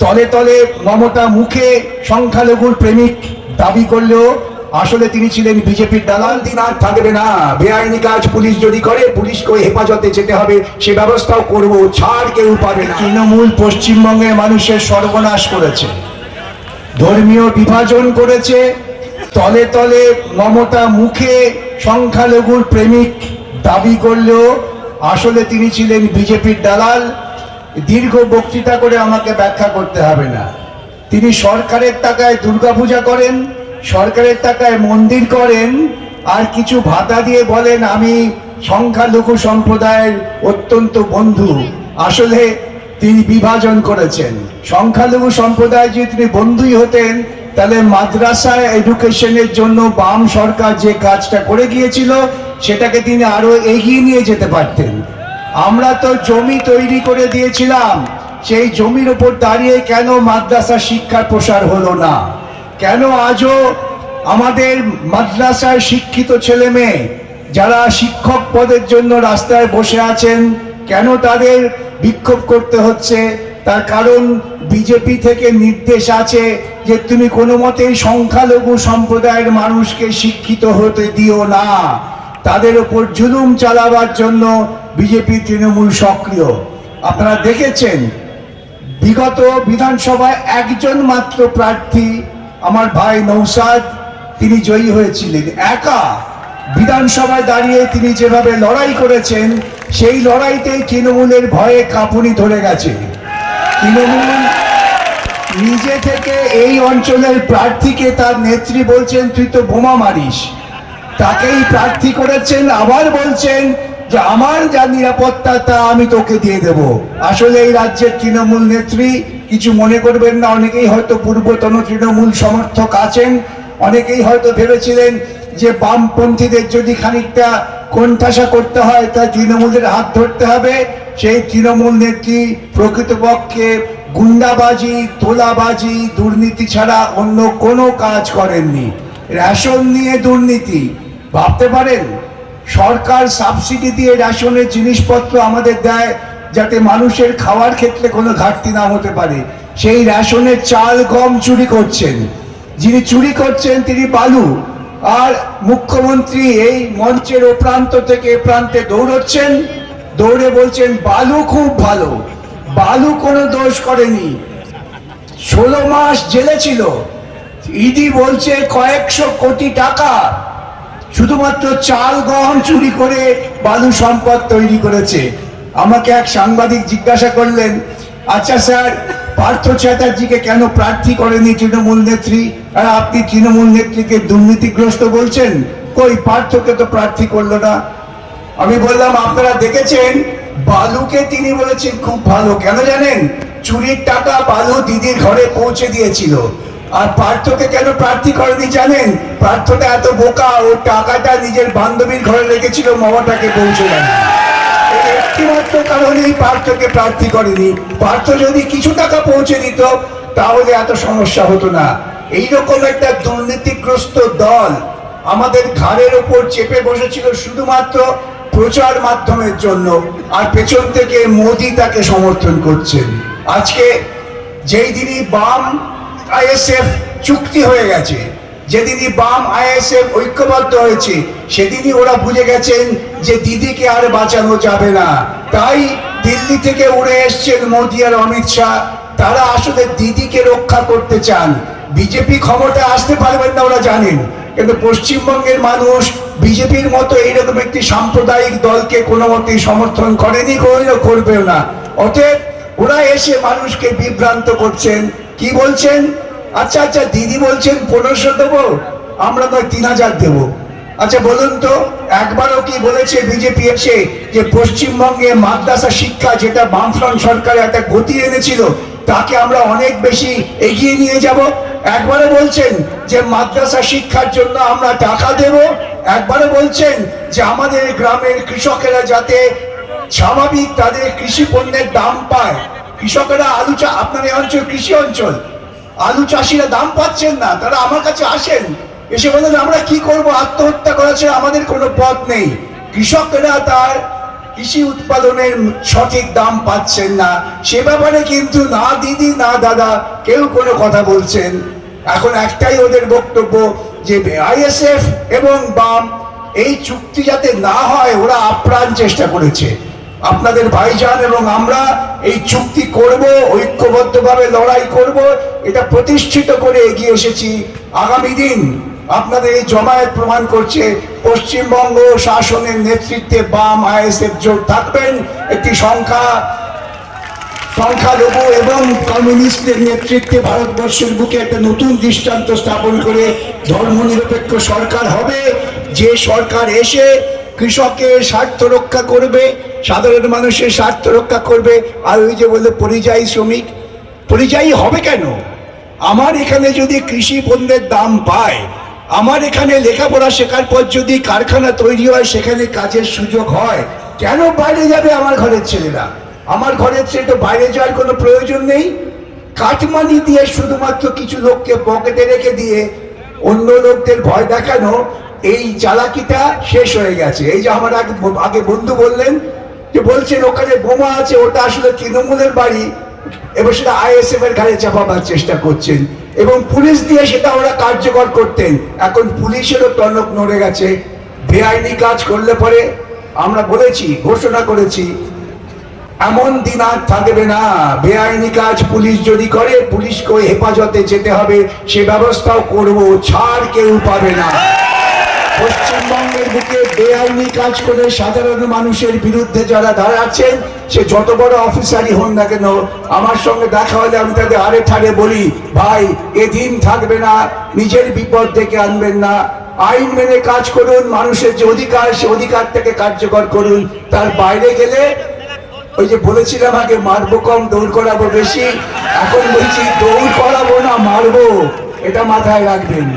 তলে তলে মমতা মুখে সংখ্যালঘুর প্রেমিক দাবি করলেও আসলে তিনি ছিলেন বিজেপির দালাল। দিন আর থাকবে না, বেআইনি কাজ পুলিশ যদি করে পুলিশকে হেফাজতে যেতে হবে, সে ব্যবস্থাও করব, ছাড় কেউ পাবে না। তৃণমূল পশ্চিমবঙ্গের মানুষের সর্বনাশ করেছে, ধর্মীয় বিভাজন করেছে। তলে তলে মমতা মুখে সংখ্যালঘুর প্রেমিক দাবি করলেও আসলে তিনি ছিলেন বিজেপির দালাল। দীর্ঘ বক্তৃতা করে আমাকে ব্যাখ্যা করতে হবে না। তিনি সরকারের টাকায় দুর্গাপূজা করেন, সরকারের টাকায় মন্দির করেন, আর কিছু ভাতা দিয়ে বলেন আমি সংখ্যালঘু সম্প্রদায়ের অত্যন্ত বন্ধু। আসলে তিনি বিভাজন করেছেন। সংখ্যালঘু সম্প্রদায় যদি তিনি বন্ধুই হতেন, তাহলে মাদ্রাসা এডুকেশনের জন্য বাম সরকার যে কাজটা করে গিয়েছিল সেটাকে তিনি আরো এগিয়ে নিয়ে যেতে পারতেন। আমরা তো জমি তৈরি করে দিয়েছিলাম, সেই জমির উপর দাঁড়িয়ে কেন মাদ্রাসা শিক্ষার প্রসার হলো না? কেন আজও আমাদের মাদ্রাসায় শিক্ষিত ছেলে মেয়ে যারা শিক্ষক পদের জন্য রাস্তায় বসে আছেন, কেন তাদের বিক্ষোভ করতে হচ্ছে? তার কারণ বিজেপি থেকে নির্দেশ আছে যে তুমি কোনো মতেই সংখ্যালঘু সম্প্রদায়ের মানুষকে শিক্ষিত হতে দিও না। তাদের উপর জুলুম চালাবার জন্য বিজেপি তৃণমূল সক্রিয়। আপনারা দেখেছেন বিগত বিধানসভায় একজন মাত্র প্রার্থী আমার ভাই নৌসাদ, তিনি জয়ী হয়েছিলেন। একা বিধানসভায় দাঁড়িয়ে তিনি যেভাবে লড়াই করেছেন, সেই লড়াইতে তৃণমূলের ভয়ে কাঁপুনি ধরে গেছে। তৃণমূল নিজে থেকে এই অঞ্চলের প্রার্থীকে তার নেত্রী বলছেন তুই তো বোমা মারিস, তাকেই প্রার্থী করেছেন। আবার বলছেন যে আমার যা নিরাপত্তা তা আমি তোকে দিয়ে দেব। আসলে এই রাজ্যের তৃণমূল নেত্রী, কিছু মনে করবেন না, অনেকেই হয়তো পূর্বতন তৃণমূল সমর্থক আছেন, অনেকেই হয়তো ভেবেছিলেন যে বামপন্থীদের যদি খানিকটা কোণঠাসা করতে হয় তা তৃণমূলের হাত ধরতে হবে। সেই তৃণমূল নেত্রী প্রকৃতপক্ষে গুন্ডাবাজি, তোলাবাজি, দুর্নীতি ছাড়া অন্য কোনো কাজ করেননি। রেশন নিয়ে দুর্নীতি, ভাবতে পারেন সরকার সাবসিডি দিয়ে রেশনের জিনিসপত্র আমাদের দেয় যাতে মানুষের খাওয়ার ক্ষেত্রে কোনো ঘাটতি না হতে পারে। সেই রেশনের চাল গম চুরি করছেন। যিনি চুরি করছেন তিনি বালু। আর মুখ্যমন্ত্রী এই মঞ্চের ও প্রান্ত থেকে এ প্রান্তে দৌড়চ্ছেন, দৌড়ে বলছেন বালু খুব ভালো। বালু কোনো দোষ করেনি, 16 মাস জেলে ছিল। ইডি বলছে কয়েকশো কোটি টাকা শুধুমাত্র চাল গম চুরি করে বালু সম্পদ তৈরি করেছে। আমাকে এক সাংবাদিক জিজ্ঞাসা করলেন, আচ্ছা স্যার, পার্থ চ্যাটার্জিকে কেন প্রার্থী করেনি তৃণমূল নেত্রী, আর আপনি তৃণমূল নেত্রীকে দুর্নীতিগ্রস্ত বলছেন? কই, পার্থকে তো প্রার্থী করলো না। আমি বললাম আপনারা দেখেছেন বালুকে তিনি বলেছেন খুব ভালো। কেন জানেন? চুরির টাকা বালু দিদির ঘরে পৌঁছে দিয়েছিল। আর পার্থকে কেন প্রার্থী করেনি জানেন? পার্থটা এত বোকা, ও টাকাটা নিজের বান্ধবীর ঘরে রেখেছিল, মমতাকে পৌঁছে দেয়নি। একটিমাত্র কারণেই পার্থকে প্রার্থী করেনি। পার্থ যদি কিছু টাকা পৌঁছে দিত তাহলে এত সমস্যা হতো না। এইরকম একটা দুর্নীতিগ্রস্ত দল আমাদের ঘাড়ের ওপর চেপে বসেছিল শুধুমাত্র প্রচার মাধ্যমের জন্য, আর পেছন থেকে মোদি তাকে সমর্থন করছেন। আজকে যেই দিনই বাম আইএসএফ চুক্তি হয়ে গেছে, যেদিনই বাম আইএসএফ ঐক্যবদ্ধ হয়েছে, সেদিনই ওরা বুঝে গেছেন যে দিদিকে আর বাঁচানো যাবে না। তাই দিল্লি থেকে উড়ে এসছেন মোদি আর অমিত শাহ। তারা আসলে দিদিকে রক্ষা করতে চান। বিজেপি ক্ষমতা আসতে পারবেন না ওরা জানেন, কিন্তু পশ্চিমবঙ্গের মানুষ বিজেপির মতো এইরকম একটি সাম্প্রদায়িক দলকে কোনো মতেই সমর্থন করেনি, কোনোদিনও করবেও না। অতএব ওরা এসে মানুষকে বিভ্রান্ত করছেন। কি বলছেন? আচ্ছা আচ্ছা, দিদি বলছেন 1500 দেবো, আমরা নয় 3000 দেবো। আচ্ছা বলুন তো, একবারও কি বলেছে বিজেপি এসে যে পশ্চিমবঙ্গে মাদ্রাসা শিক্ষা, যেটা বামফ্রন্ট সরকার একটা গতি এনেছিল, তাকে আমরা অনেক বেশি এগিয়ে নিয়ে যাব? একবারে বলছেন যে মাদ্রাসা শিক্ষার জন্য আমরা টাকা দেব? একবারে বলছেন যে আমাদের গ্রামের কৃষকেরা যাতে স্বাভাবিক তাদের কৃষি পণ্যের দাম পায়? কৃষকেরা আলু আপনার এই অঞ্চল কৃষি অঞ্চল, আলু চাষিরা দাম পাচ্ছেন না, তারা আমার কাছে আসেন, এসে বলেন আমরা কি করব, আত্মহত্যা করা ছাড়া আমাদের কোনো পথ নেই। কৃষকেরা তার কৃষি উৎপাদনের সঠিক দাম পাচ্ছেন না, সে ব্যাপারে কিন্তু না দিদি না দাদা কেউ কোনো কথা বলছেন। এখন একটাই ওদের বক্তব্য যে আইএসএফ এবং বাম এই চুক্তি যাতে না হয় ওরা আপ্রাণ চেষ্টা করেছে। আপনাদের ভাইজান এবং আমরা এই চুক্তি করব, ঐক্যবদ্ধভাবে লড়াই করব, এটা প্রতিষ্ঠিত করে এগিয়ে এসেছি। আগামী দিন আপনাদের এই জমায়েত প্রমাণ করছে পশ্চিমবঙ্গ শাসনের নেতৃত্বে বাম আইএসএফ জোট থাকবেন। একটি সংখ্যালঘু এবং কমিউনিস্টের নেতৃত্বে ভারতবর্ষের বুকে একটা নতুন দৃষ্টান্ত স্থাপন করে ধর্মনিরপেক্ষ সরকার হবে, যে সরকার এসে কৃষকের স্বার্থ রক্ষা করবে, সাধারণ মানুষের স্বার্থ রক্ষা করবে। আর ওই যে বলে পরিযায়ী শ্রমিক, পরিযায়ী হবে কেন? আমার এখানে যদি কৃষি পণ্যের দাম পায়, আমার এখানে লেখাপড়া শেখার পর যদি কারখানা তৈরি হয়, সেখানে কাজের সুযোগ হয়, কেন বাইরে যাবে আমার ঘরের ছেলেরা? আমার ঘরের ছেলে তো বাইরে যাওয়ার কোনো প্রয়োজন নেই। কাটমানি দিয়ে শুধুমাত্র কিছু লোককে পকেটে রেখে দিয়ে অন্য লোকদের ভয় দেখানো, এই চালাকিটা শেষ হয়ে গেছে। এই যে আমার আগে বন্ধু বললেন যে বলছেন ওখানে বোমা আছে, ওটা আসলে তৃণমূলের বাড়ি, এবার সেটা আইএসএফ এর ঘাড়ে চাপাবার চেষ্টা করছেন এবং পুলিশ দিয়ে সেটা ওরা কার্যকর করতেন। এখন পুলিশেরও টনক নড়ে গেছে। বেআইনি কাজ করলে পরে আমরা বলেছি, ঘোষণা করেছি, এমন দিন আর থাকবে না। বেআইনি কাজ পুলিশ যদি করে, পুলিশকে হেফাজতে যেতে হবে, সে ব্যবস্থাও করব, ছাড় কেউ পাবে না। পশ্চিমবঙ্গের বুকে বেআইনি কাজ করে সাধারণ মানুষের বিরুদ্ধে যারা দাঁড়াচ্ছেন, সে যত বড় অফিসারই হন না কেন, আমার সঙ্গে দেখা হলে আমি তাদের আড়ে ঠাড়ে বলি, ভাই এ দিন থাকবে না, নিজের বিপদ ডেকে আনবেন না, আইন মেনে কাজ করুন, মানুষের যে অধিকার সে অধিকারটাকে কার্যকর করুন। তার বাইরে গেলে ওই যে বলেছিলাম আগে মারবো কম দৌড় করাবো বেশি, এখন বলছি দৌড় করাবো না মারবো, এটা মাথায় রাখবেন।